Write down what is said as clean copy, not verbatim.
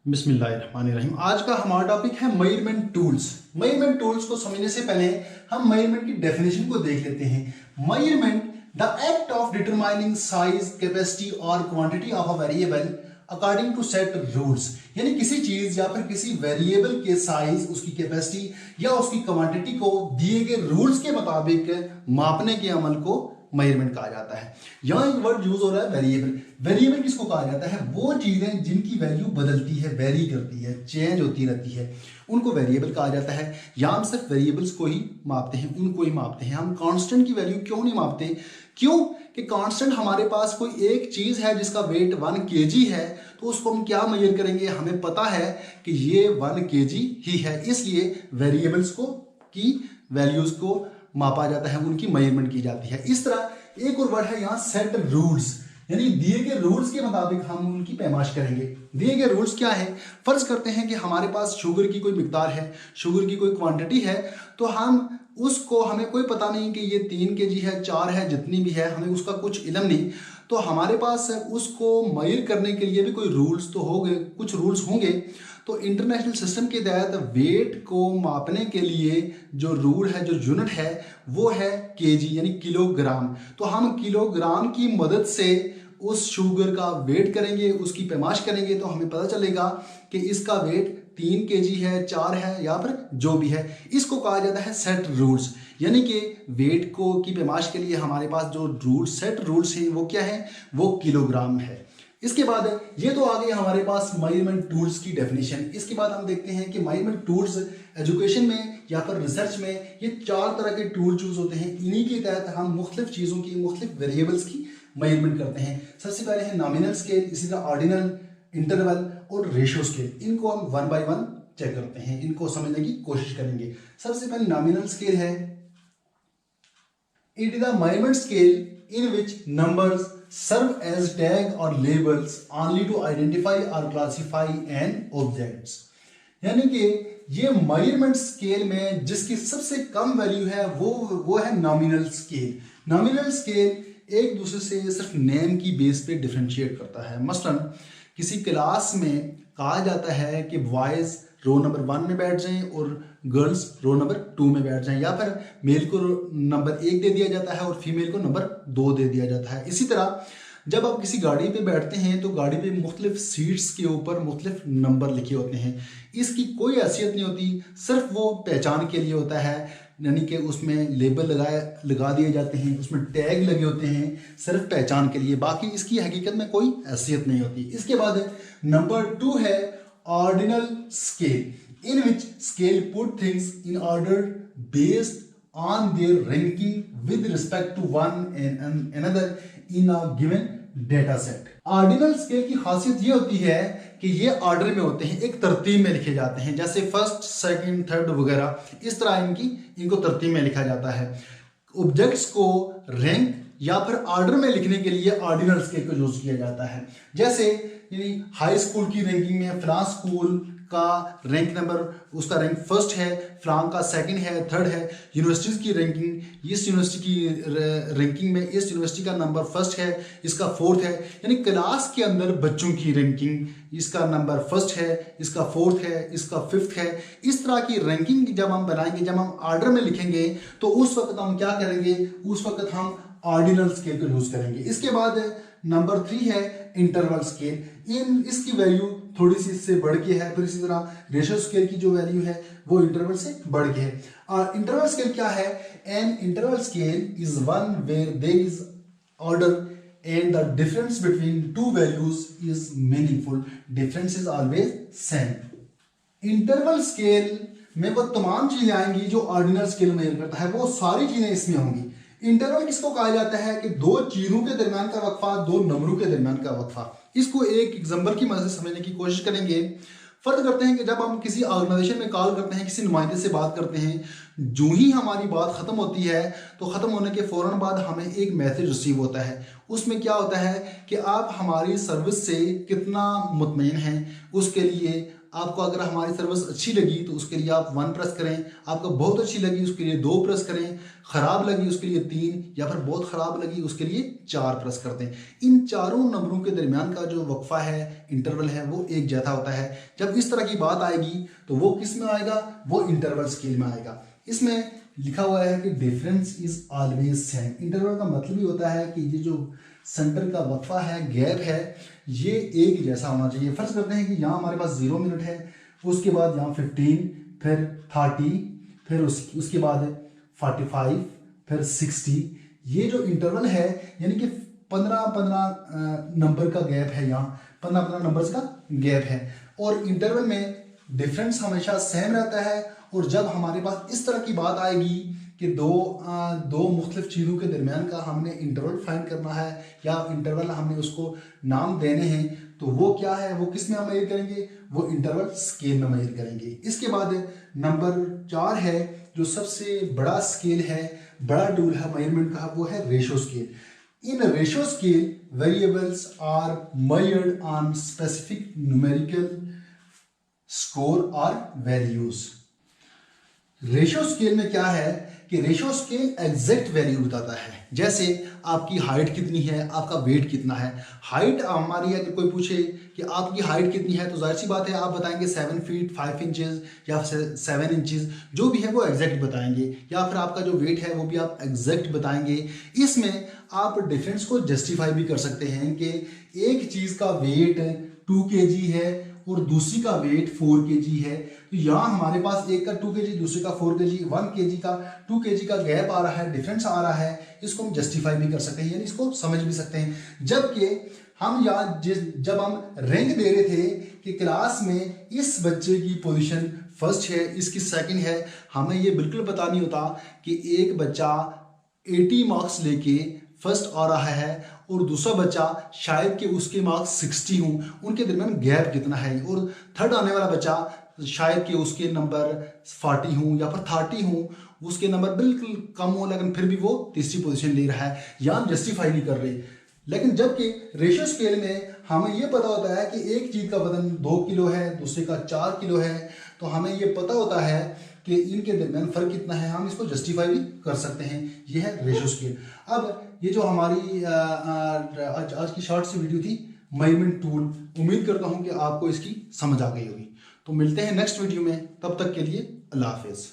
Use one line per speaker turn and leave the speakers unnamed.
बिस्मिल्लाहिर्रहमानिर्रहीम। आज का हमारा टॉपिक है मेजरमेंट टूल्स। मेजरमेंट टूल्स को समझने से पहले हम मेजरमेंट की डेफिनेशन को देख लेते हैं। Measurement the act of determining size, capacity और quantity of a variable according to set rules. यानी किसी चीज या फिर किसी वेरिएबल के साइज, उसकी कैपेसिटी या उसकी क्वांटिटी को दिए गए रूल्स के मुताबिक मापने के अमल को मेजरमेंट कहा जाता है। यहाँ एक वर्ड यूज हो रहा है वेरिएबल। वेरिएबल किसको कहा जाता है? वो चीजें जिनकी वैल्यू बदलती है, वेरी करती है, चेंज होती रहती है, उनको वेरिएबल कहा जाता है। यहाँ हम सिर्फ वेरिएबल्स को ही मापते हैं, उनको ही मापते हैं। हम कांस्टेंट की वैल्यू क्यों नहीं मापते? क्यों कि कांस्टेंट हमारे पास कोई एक चीज है जिसका वेट 1 kg है, तो उसको हम क्या मेजर करेंगे? हमें पता है कि ये 1 kg ही है, इसलिए वेरिएबल्स को की वैल्यूज को मापा जाता है, उनकी मेजरमेंट की जाती है। इस तरह एक और वर्ड है यहाँ सेट रूल्स, यानी दिए गए रूल्स के मुताबिक हम उनकी पैमाइश करेंगे। दिए गए रूल्स क्या है? फर्ज करते हैं कि हमारे पास शुगर की कोई मिकदार है, शुगर की कोई क्वांटिटी है, तो हम उसको, हमें कोई पता नहीं कि ये 3 kg है, 4 है, जितनी भी है, हमें उसका कुछ इल्म नहीं, तो हमारे पास उसको मेजर करने के लिए भी कोई रूल्स तो होंगे, कुछ रूल्स होंगे। तो इंटरनेशनल सिस्टम के तहत वेट को मापने के लिए जो रूल है, जो यूनिट है, वो है केजी यानी किलोग्राम। तो हम किलोग्राम की मदद से उस शुगर का वेट करेंगे, उसकी पैमाइश करेंगे, तो हमें पता चलेगा कि इसका वेट 3 kg है, 4 है, या फिर जो भी है। इसको कहा जाता है सेट रूल्स। यानी कि वेट को की पैमाइश के लिए हमारे पास जो रूल्स, सेट रूल्स हैं, वो क्या है? वो किलोग्राम है। इसके बाद ये तो आ गई हमारे पास मेजरमेंट टूल्स की डेफिनेशन। इसके बाद हम देखते हैं कि मेजरमेंट टूल्स एजुकेशन में या फिर रिसर्च में ये 4 तरह के टूल यूज होते हैं। इन्हीं के तहत हम मुख्तलिफ चीज़ों की, मुख्तलिफ वेरिएबल्स की मेजरमेंट करते हैं। सबसे पहले है नॉमिनल स्केल, इसी तरह ऑर्डिनल, इंटरवल और रेशियो स्केल। इनको हम 1 by 1 चेक करते हैं, इनको समझने की कोशिश करेंगे। सबसे पहले नॉमिनल स्केल है। It is the measurement scale in which numbers serve as tag or labels only to identify or classify an objects। यानी कि ये मेजरमेंट स्केल में जिसकी सबसे कम वैल्यू है वो है नॉमिनल स्केल। नॉमिनल स्केल एक दूसरे से सिर्फ नेम की बेस पे डिफरेंशिएट करता है। मसलन किसी क्लास में कहा जाता है कि बॉयज रो नंबर 1 में बैठ जाएं और गर्ल्स रो नंबर 2 में बैठ जाएं, या फिर मेल को नंबर 1 दे दिया जाता है और फीमेल को नंबर 2 दे दिया जाता है। इसी तरह जब आप किसी गाड़ी पे बैठते हैं तो गाड़ी पे मुख्तलिफ सीट्स के ऊपर मुख्तलिफ नंबर लिखे होते हैं। इसकी कोई हैसियत नहीं होती, सिर्फ वो पहचान के लिए होता है। यानी कि उसमें लेबल लगा दिए जाते हैं, उसमें टैग लगे होते हैं सिर्फ पहचान के लिए, बाकी इसकी हकीकत में कोई हैसियत नहीं होती। इसके बाद नंबर 2 है ordinal scale, in which scale put things in order based on their ranking with respect to one and another in a given data set। Ordinal scale की खासियत ये होती है कि ये ऑर्डर में होते हैं, एक तरतीब में लिखे जाते हैं, जैसे फर्स्ट, सेकंड, थर्ड वगैरह, इस तरह इनको तरतीब में लिखा जाता है। ऑब्जेक्ट्स को रैंक या फिर ऑर्डर में लिखने के लिए ऑर्डिनल स्केल को यूज किया जाता है। जैसे हाई स्कूल की रैंकिंग में फलां स्कूल का रैंक नंबर, उसका रैंक फर्स्ट है, फलां का सेकंड है, थर्ड है। यूनिवर्सिटीज की रैंकिंग, इस यूनिवर्सिटी की रैंकिंग में इस यूनिवर्सिटी का नंबर फर्स्ट है, इसका फोर्थ है। यानी क्लास के अंदर बच्चों की रैंकिंग, इसका नंबर फर्स्ट है, इसका फोर्थ है, इसका फिफ्थ है। इस तरह की रैंकिंग जब हम बनाएंगे, जब हम ऑर्डर में लिखेंगे, तो उस वक्त हम क्या करेंगे? उस वक्त हम ऑर्डिनल स्केल को यूज करेंगे। इसके बाद नंबर 3 है इंटरवल स्केल। इसकी वैल्यू थोड़ी सी इससे बढ़ के है। फिर इसी तरह रेशियो स्केल की जो वैल्यू है वो इंटरवल से बढ़ के है। और इंटरवल स्केल क्या है? An interval scale is one where there is order and the difference between two values is meaningful. Difference is always same. Interval scale में वो तमाम चीजें आएंगी जो ऑर्डिनल स्केल मेजर करता है, वो सारी चीजें इसमें होंगी। इंटरवल किसको कहा जाता है? कि 2 चीजों के दरमियान का वक्फा, 2 नंबरों के दरमियान का वक्फा। इसको एक एग्जांपल की मदद से समझने की कोशिश करेंगे। फर्ज करते हैं कि जब हम किसी ऑर्गेनाइजेशन में कॉल करते हैं, किसी नुमाइंदे से बात करते हैं, जो ही हमारी बात खत्म होती है तो खत्म होने के फौरन बाद हमें एक मैसेज रिसीव होता है। उसमें क्या होता है कि आप हमारी सर्विस से कितना मुतमईन हैं, उसके लिए आपको अगर हमारी सर्विस अच्छी लगी तो उसके लिए आप 1 प्रेस करें, आपको बहुत अच्छी लगी उसके लिए 2 प्रेस करें, खराब लगी उसके लिए 3, या फिर बहुत खराब लगी उसके लिए 4 प्रेस कर दें। इन चारों नंबरों के दरमियान का जो वक्फा है, इंटरवल है, वो एक जैसा होता है। जब इस तरह की बात आएगी तो वो किस में आएगा, वो इंटरवल स्केल में आएगा। इसमें लिखा हुआ है कि difference is always same. Interval का मतलब ही होता है कि ये जो सेंटर का वक्फा है, गैप है, ये एक जैसा होना चाहिए। फर्ज करते हैं कि यहाँ हमारे पास 0 मिनट है, उसके बाद यहाँ 15, फिर 30, फिर उसके बाद 45, फिर 60। ये जो इंटरवल है यानी कि 15-15 नंबर का गैप है, यहाँ 15-15 नंबर्स का गैप है। और इंटरवल में डिफरेंस हमेशा सेम रहता है। और जब हमारे पास इस तरह की बात आएगी कि दो मुख्तलिफ चीज़ों के दरमियान का हमने इंटरवल फाइंड करना है या इंटरवल हमने उसको नाम देने हैं, तो वो क्या है, वो किस में हम मेजर करेंगे, वो इंटरवल स्केल में मेजर करेंगे। इसके बाद नंबर 4 है जो सबसे बड़ा स्केल है, बड़ा टूल है मेजरमेंट का, वो है ratio scale. In ratio scale variables are measured on specific numerical score और वैल्यूज। रेशो स्केल में क्या है कि रेशो स्केल एग्जैक्ट वैल्यू बताता है। जैसे आपकी हाइट कितनी है, आपका वेट कितना है। हाइट हमारी, अगर कोई पूछे कि आपकी हाइट कितनी है तो जाहिर सी बात है आप बताएंगे 7 फीट 5 इंचेस या 7 इंचेस, जो भी है वो एग्जैक्ट बताएंगे। या फिर आपका जो वेट है वो भी आप एग्जैक्ट बताएंगे। इसमें आप डिफरेंस को जस्टिफाई भी कर सकते हैं कि एक चीज़ का वेट 2 kg है और दूसरी का वेट 4 kg है, तो यहाँ हमारे पास एक का 2 kg, दूसरे का 4 kg, 1 kg का 2 kg का गैप आ रहा है, डिफरेंस आ रहा है। इसको हम जस्टिफाई भी कर सकते हैं, यानी इसको समझ भी सकते हैं। जबकि हम यहाँ जब हम रैंक दे रहे थे कि क्लास में इस बच्चे की पोजीशन फर्स्ट है, इसकी सेकंड है, हमें ये बिल्कुल पता नहीं होता कि एक बच्चा 80 मार्क्स लेके फर्स्ट आ रहा है और दूसरा बच्चा शायद कि उसके मार्क्स 60 हों, उनके दरमियान गैप कितना है। और थर्ड आने वाला बच्चा शायद कि उसके नंबर 40 हों या फिर 30 हों, उसके नंबर बिल्कुल कम हो, लेकिन फिर भी वो तीसरी पोजीशन ले रहा है। यहाँ हम जस्टिफाई नहीं कर रहे। लेकिन जबकि रेशियो स्केल में हमें ये पता होता है कि एक चीज़ का वजन 2 किलो है, दूसरे का 4 किलो है, तो हमें ये पता होता है कि इनके दरमियान फ़र्क कितना है, हम इसको जस्टिफाई भी कर सकते हैं। ये है रेशियो स्केल। अब ये जो हमारी आज की शॉर्ट सी वीडियो थी मेजरमेंट टूल, उम्मीद करता हूँ कि आपको इसकी समझ आ गई होगी। तो मिलते हैं नेक्स्ट वीडियो में, तब तक के लिए अल्लाह हाफिज़।